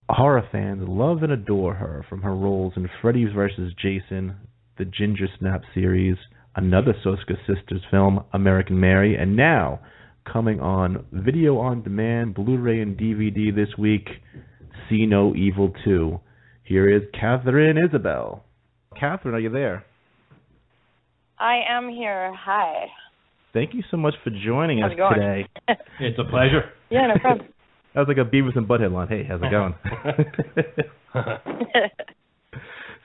Horror fans love and adore her from her roles in Freddy vs. Jason, the Ginger Snap series, another Soska Sisters film, American Mary, and now coming on video on demand, Blu-ray and DVD this week, See No Evil 2. Here is Katharine Isabelle. Katharine, are you there? I am here. Hi. Thank you so much for joining How's us it going? today. It's a pleasure. Yeah, no problem. That was like a Beavis and Butthead line. Hey, how's it going?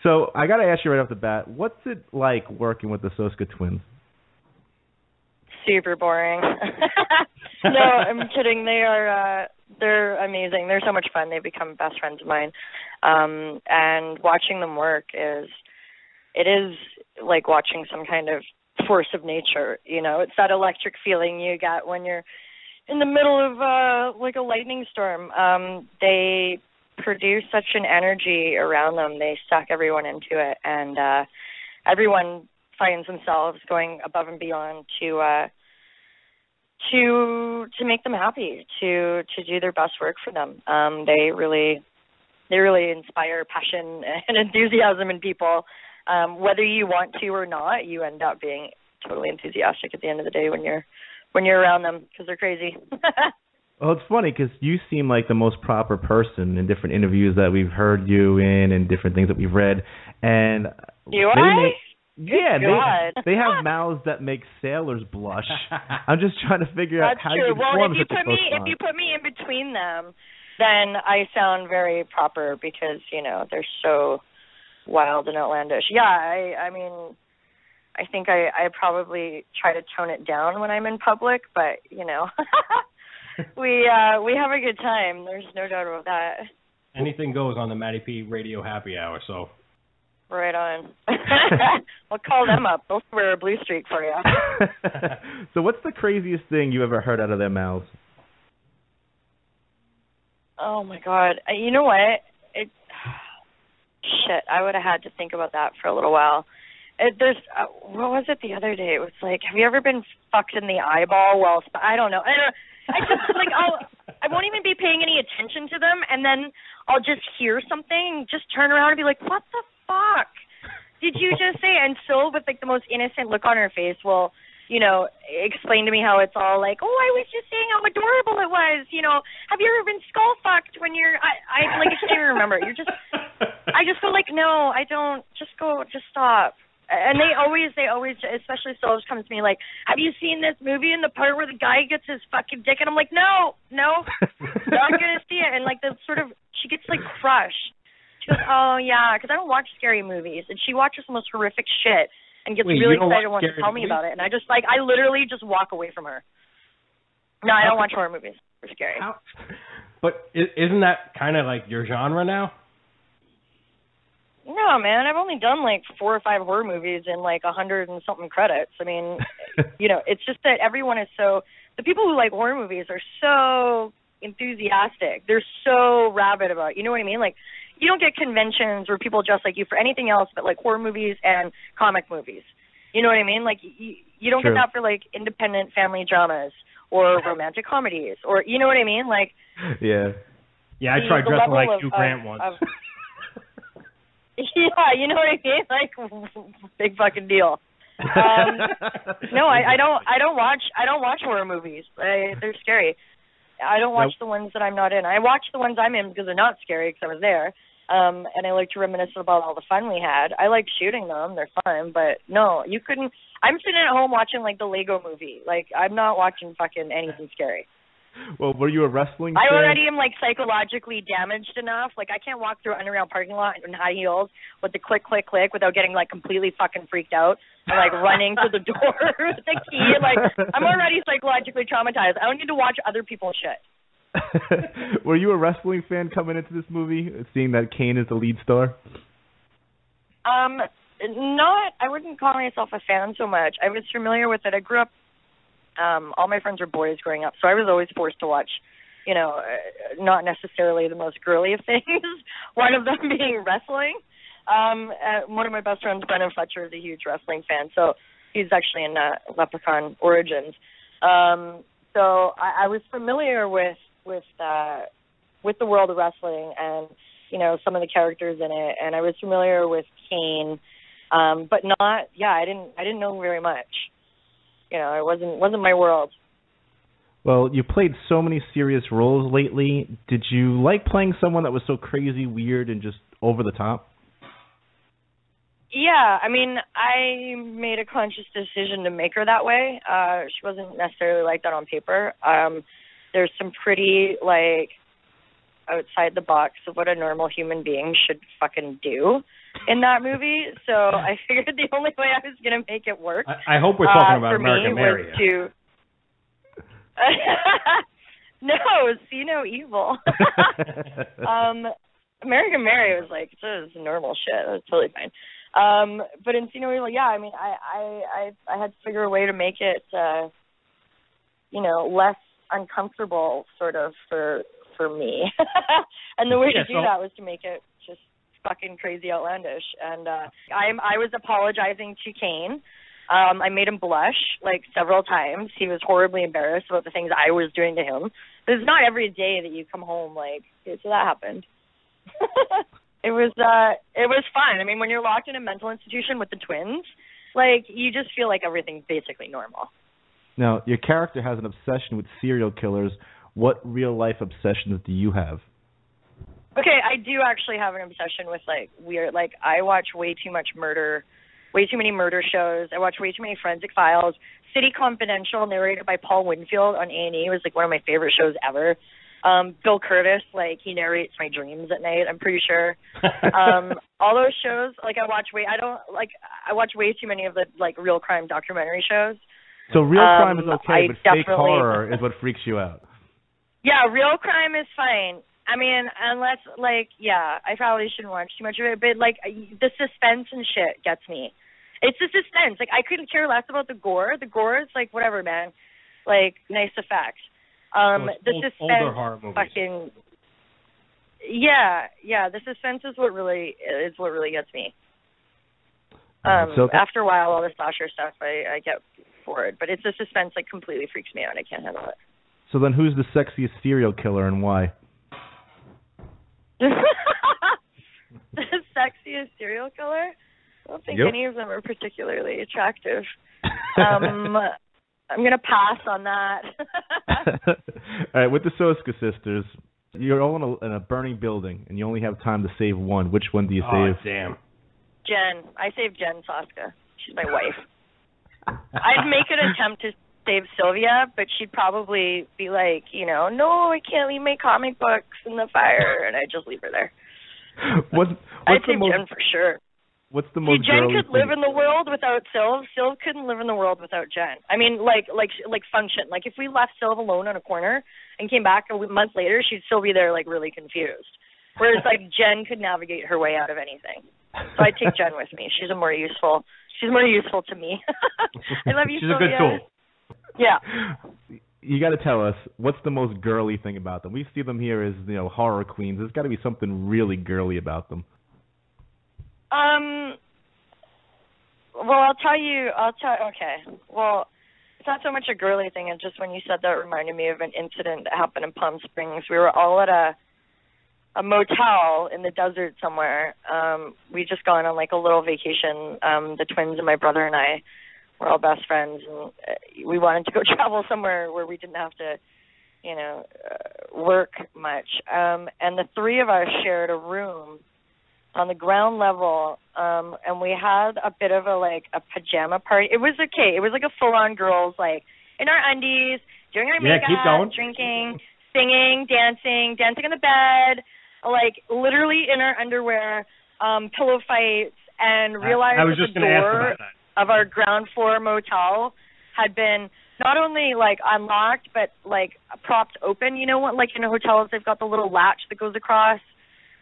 So I got to ask you right off the bat, what's it like working with the Soska twins? Super boring. No, I'm kidding. They're amazing. They're so much fun. They've become best friends of mine. And watching them work is like watching some kind of force of nature. You know, it's that electric feeling you get when you're in the middle of like a lightning storm. They produce such an energy around them. They suck everyone into it, and everyone finds themselves going above and beyond to make them happy, to do their best work for them. They really inspire passion and enthusiasm in people. Whether you want to or not, you end up being totally enthusiastic at the end of the day when you're around them, because they're crazy. Well, it's funny because you seem like the most proper person in different interviews that we've heard you in and different things that we've read. And they have mouths that make sailors blush. I'm just trying to figure out how you perform such a close bond. If you put me in between them, then I sound very proper because, you know, they're so wild and outlandish. Yeah, I mean, I think I probably try to tone it down when I'm in public, but, you know, we have a good time. There's no doubt about that. Anything goes on the Matty P Radio Happy Hour, so. Right on. I'll call them up. They'll wear a blue streak for you. So what's the craziest thing you ever heard out of their mouths? Oh, my God. You know what? Shit, I would have had to think about that for a little while. What was it the other day? It was like, have you ever been fucked in the eyeball? Well, I don't know. I just, like, I won't even be paying any attention to them, and then I'll just hear something, just turn around and be like, what the fuck did you just say? And Syl, with, like, the most innocent look on her face, will, you know, explain to me how it's all like, oh, I was just saying how adorable it was. You know, have you ever been skull fucked when you're, I can't even remember. I just go like, no, I don't. Just stop. And they always, especially Syl, comes to me like, have you seen this movie in the part where the guy gets his fucking dick? And I'm like, no, not gonna see it. And like she gets like crushed. She goes, oh yeah, because I don't watch scary movies, and she watches the most horrific shit and gets really excited and wants to tell me about it. And I literally just walk away from her. No, I don't watch horror movies. They're scary. But isn't that kind of like your genre now? No, man, I've only done like 4 or 5 horror movies and like 100 and something credits. I mean, you know, it's just that everyone is the people who like horror movies are so enthusiastic. They're so rabid about it. You know what I mean? Like, you don't get conventions where people dress like you for anything else but like horror movies and comic movies. You know what I mean? Like, you don't get that for like independent family dramas or romantic comedies, or, you know what I mean? Like, yeah, I tried dressing like Hugh Grant once. Yeah, you know what I mean? Like, big fucking deal. No, I don't watch horror movies. They're scary. I don't watch the ones that I'm not in. I watch the ones I'm in because they're not scary because I was there. And I like to reminisce about all the fun we had. I like shooting them. They're fun. But no, you couldn't. I'm sitting at home watching like the Lego movie. Like, I'm not watching fucking anything scary. Well, were you a wrestling fan? I already am, like, psychologically damaged enough. Like, I can't walk through an underground parking lot in high heels with the click, click, click without getting, like, completely fucking freaked out and, like, running to the door with the key. Like, I'm already psychologically traumatized. I don't need to watch other people's shit. Were you a wrestling fan coming into this movie, seeing that Kane is the lead star? I wouldn't call myself a fan so much. I was familiar with it. I grew up, all my friends were boys growing up, so I was always forced to watch, you know, not necessarily the most girly of things, one of them being wrestling. One of my best friends, Brennan Fletcher, is a huge wrestling fan, so he's actually in Leprechaun Origins. So I was familiar with with the world of wrestling and, you know, some of the characters in it, and I was familiar with Kane, but not, I didn't know very much. You know, it wasn't my world. Well, you played so many serious roles lately. Did you like playing someone that was so crazy, weird, and just over the top? Yeah, I mean, I made a conscious decision to make her that way. She wasn't necessarily like that on paper. There's some pretty, like, outside the box of what a normal human being should fucking do in that movie. So I figured the only way I was going to make it work. I hope we're talking about American Mary. No, see no evil. American Mary was like, this is normal shit. That's totally fine. But in See No Evil, I mean, I had to figure a way to make it, you know, less uncomfortable, sort of, for me. And the way to do that was to make it just fucking crazy outlandish. And I was apologizing to Kane. I made him blush, like, several times. He was horribly embarrassed about the things I was doing to him. It's not every day that you come home, like, so that happened. It was fun. I mean, when you're locked in a mental institution with the twins, like, you just feel like everything's basically normal. Now, your character has an obsession with serial killers. What real-life obsessions do you have? Okay, I do actually have an obsession with, like, weird, like, I watch way too many murder shows. I watch way too many Forensic Files. City Confidential, narrated by Paul Winfield on A&E, was, like, one of my favorite shows ever. Bill Curtis, like, he narrates my dreams at night, I'm pretty sure. All those shows, like, I watch way too many of the, like, real crime documentary shows. So real crime is okay, but fake horror is what freaks you out. Yeah, real crime is fine. I mean, unless, like, I probably shouldn't watch too much of it, but, like, the suspense and shit gets me. It's the suspense. Like, I couldn't care less about the gore. The gore is, like, whatever, man. Like, nice effects. The suspense, older horror movies. Fucking, the suspense is what really gets me. After a while, all the slasher stuff, I get bored, but it's the suspense that completely freaks me out. I can't handle it. So then, who's the sexiest serial killer and why? The sexiest serial killer? I don't think any of them are particularly attractive. I'm going to pass on that. All right, with the Soska sisters, you're all in a burning building, and you only have time to save one. Which one do you save? Oh, damn. Jen. I saved Jen Soska. She's my wife. I'd make an attempt to save Sylvia, but she'd probably be like, you know, no, I can't leave my comic books in the fire, and I'd just leave her there. I'd save Jen for sure. What's the most Jen could live in the world without Sylv. Sylv couldn't live in the world without Jen. I mean, like function. Like, if we left Sylv alone on a corner and came back a month later, she'd still be there, like, really confused. Whereas, like, Jen could navigate her way out of anything. So I'd take Jen with me. She's more useful to me. I love you, She's Sylvia. a good tool. Yeah. You got to tell us, what's the most girly thing about them? We see them here as, you know, horror queens. There's got to be something really girly about them. Well, okay. Well, it's not so much a girly thing. It's just when you said that, it reminded me of an incident that happened in Palm Springs. We were all at a motel in the desert somewhere. We just gone on, like, a little vacation. The twins and my brother and I were all best friends, and we wanted to go travel somewhere where we didn't have to, you know, work much. And the three of us shared a room on the ground level, and we had a bit of a pajama party. It was okay. It was like a full-on girls, like, in our undies, doing our makeup, drinking, singing, dancing in the bed, like, literally in our underwear, pillow fights, and realized that the door of our ground floor motel had been not only, like, unlocked, but, like, propped open. You know what, like, in hotels, they've got the little latch that goes across.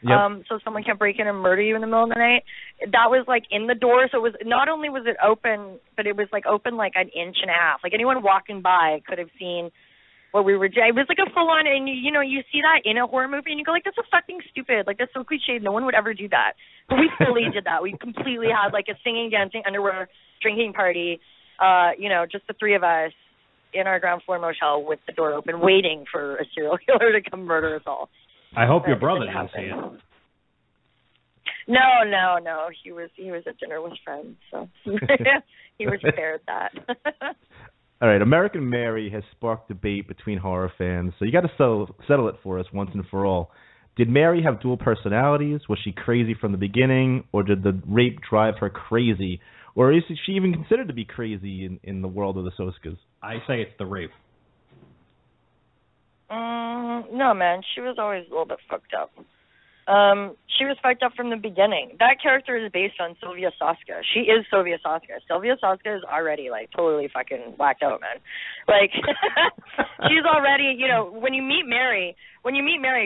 Yep. So someone can't break in and murder you in the middle of the night. That was, like, in the door, so it was, not only was it open, but it was, like, open, like, an inch and a half. Like, anyone walking by could have seen what we were doing. It was, like, a full-on, and, you know, you see that in a horror movie, and you go, like, that's so fucking stupid. Like, that's so cliched. No one would ever do that. But we fully did that. We completely had, like, a singing, dancing, underwear, drinking party, you know, just the three of us in our ground floor motel with the door open, waiting for a serial killer to come murder us all. I hope your It brother didn't didn't see happen. it. No. He was at dinner with friends, so he was spared that. All right, American Mary has sparked debate between horror fans, so you got to settle it for us once and for all. Did Mary have dual personalities? Was she crazy from the beginning, or did the rape drive her crazy? Or is she even considered to be crazy in the world of the Soskas? I say it's the rape. No, man, she was always a little bit fucked up. She was fucked up from the beginning. That character is based on Sylvia Soska. She is Sylvia Soska. Sylvia Soska is already, like, totally fucking whacked out, man. Like, she's already, you know, when you meet Mary,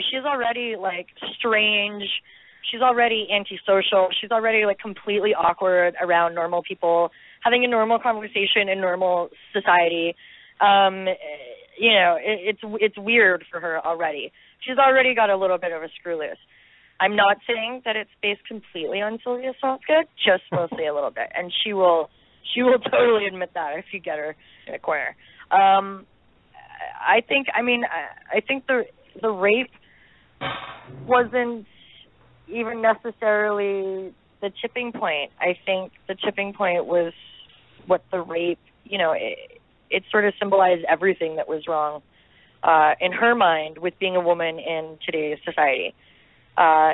she's already, like, strange. She's already antisocial. She's already, like, completely awkward around normal people, having a normal conversation in normal society. You know, it's weird for her already. She's already got a little bit of a screw loose. I'm not saying that it's based completely on Sylvia Soska, just mostly a little bit, and she will totally admit that if you get her in a corner. I think the rape wasn't even necessarily the tipping point. I think the tipping point was what the rape, you know, it sort of symbolized everything that was wrong in her mind with being a woman in today's society.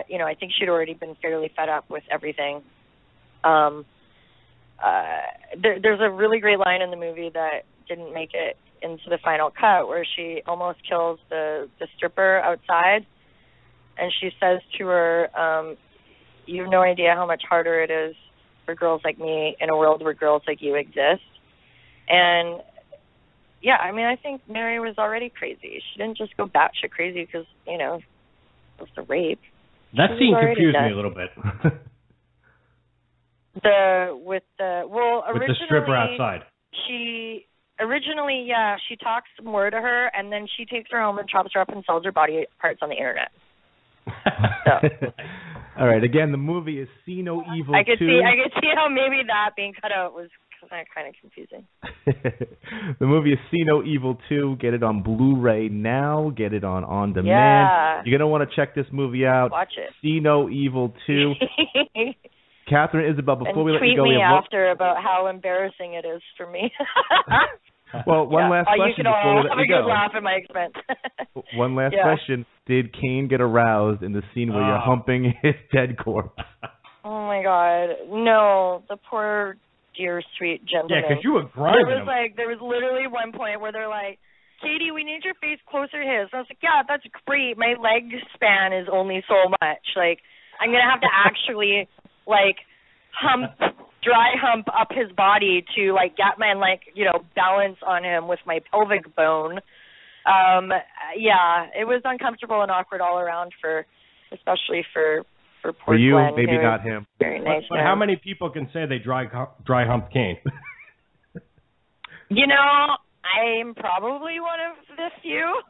You know, I think she'd already been fairly fed up with everything. There's a really great line in the movie that didn't make it into the final cut where she almost kills the stripper outside, and she says to her, you have no idea how much harder it is for girls like me in a world where girls like you exist. And yeah, I mean, I think Mary was already crazy. She didn't just go batshit crazy because, you know, it was the rape. That scene confused me a little bit. With the stripper outside. She talks more to her, and then she takes her home and chops her up and sells her body parts on the internet. So. All right, again, the movie is See No Evil 2. I could see how maybe that being cut out was kind of confusing. The movie is See No Evil 2. Get it on Blu-ray now. Get it on demand. Yeah. You're going to want to check this movie out. Watch it. See No Evil 2. Katharine Isabelle, before we let you go... tweet me after about how embarrassing it is for me. Well, one last question before we let have you a go. good laugh at my expense. One last question. Did Kane get aroused in the scene where you're humping his dead corpse? Oh, my God. No, the poor, dear, sweet gentleman. Yeah, because you were grinding him. There was literally one point where they're like, Katie, we need your face closer to his. And I was like, yeah, that's great. My leg span is only so much. Like, I'm going to have to actually, like, dry hump up his body to, like, get my, like, you know, balance on him with my pelvic bone. Yeah, it was uncomfortable and awkward all around especially for poor For you, Glenn, maybe not him. Very nice. But how many people can say they dry humped Kane? You know, I'm probably one of the few.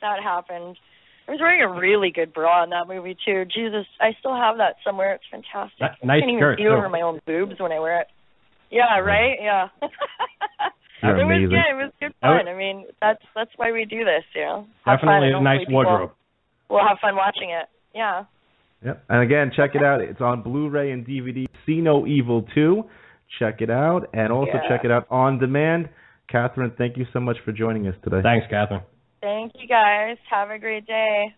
that happened. I was wearing a really good bra in that movie too. Jesus, I still have that somewhere. It's fantastic. Nice I can't even skirt, see too. over my own boobs when I wear it. Yeah, right? Yeah. You're amazing. Was good. It was good fun. I mean, that's why we do this, you know. Definitely a nice wardrobe. We'll have fun watching it. Yeah. Yep. And again, check it out. It's on Blu-ray and DVD. See No Evil 2. Check it out. And also check it out on demand. Katharine, thank you so much for joining us today. Thanks, Katharine. Thank you, guys. Have a great day.